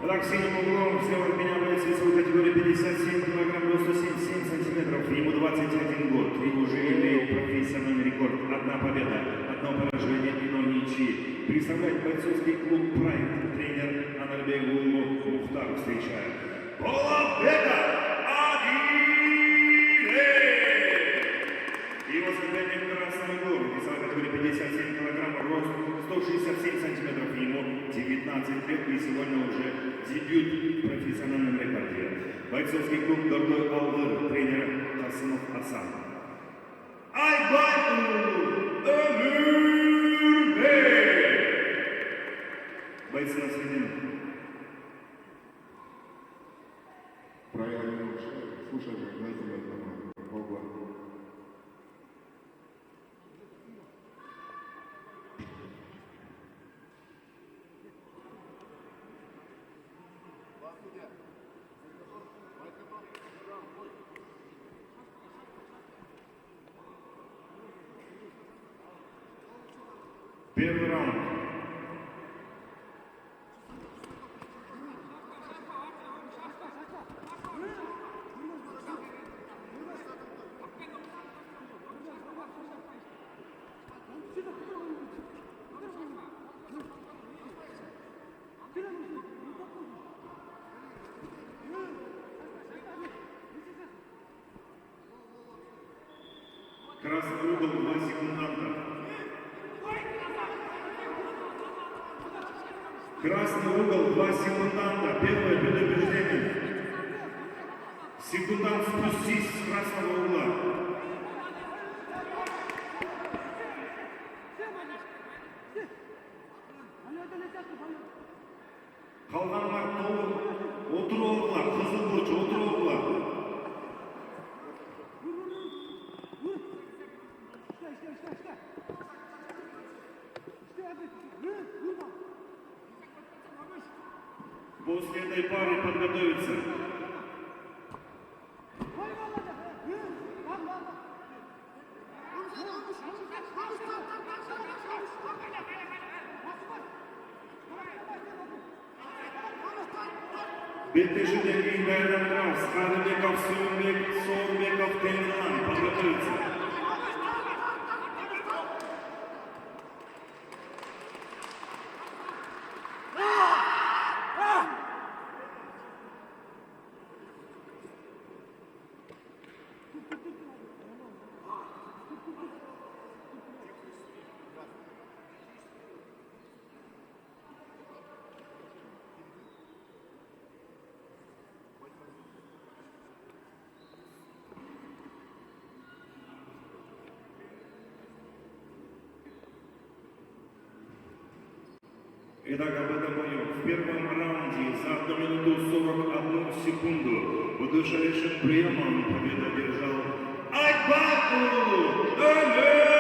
Итак, синим углом слева от меня боец весовой категории 57 кг, роста 77 сантиметров. Ему 21 год и уже имеет профессиональный рекорд. Одна победа, одно поражение и 0 ничьи. Представляет бойцовский клуб «Прайд» тренер Анарбек Мухтар. Встречает Полабека Адиле! Его соперник красный угол, весовой категории 57 кг, рост 167 сантиметров. Ему 19 лет и сегодня уже дебют в профессиональном рекорде. Бойцовский клуб «Гордой Алдыр», тренер Касымов Асан. Айбату Эмирбек! Бойцы на середину. Правильно, слушай, знаете, Богла. Первый раунд. Красный угол 2 секунданта. Красный угол 2 секунданта. Первое предупреждение. Секундант, спустись с красного угла. Қалғанlar толы отыруғылар, қызыл бурч отыруғылар. После этой пары подготовиться. Бетежиден Ингайдан Крас, Кадыбеков, Соурбеков, Темирлан. Подготовиться. Итак, об этом бою. В первом раунде за 1 минуту 41 секунду удушающим приемом победу одержал Айбату Эмирбек!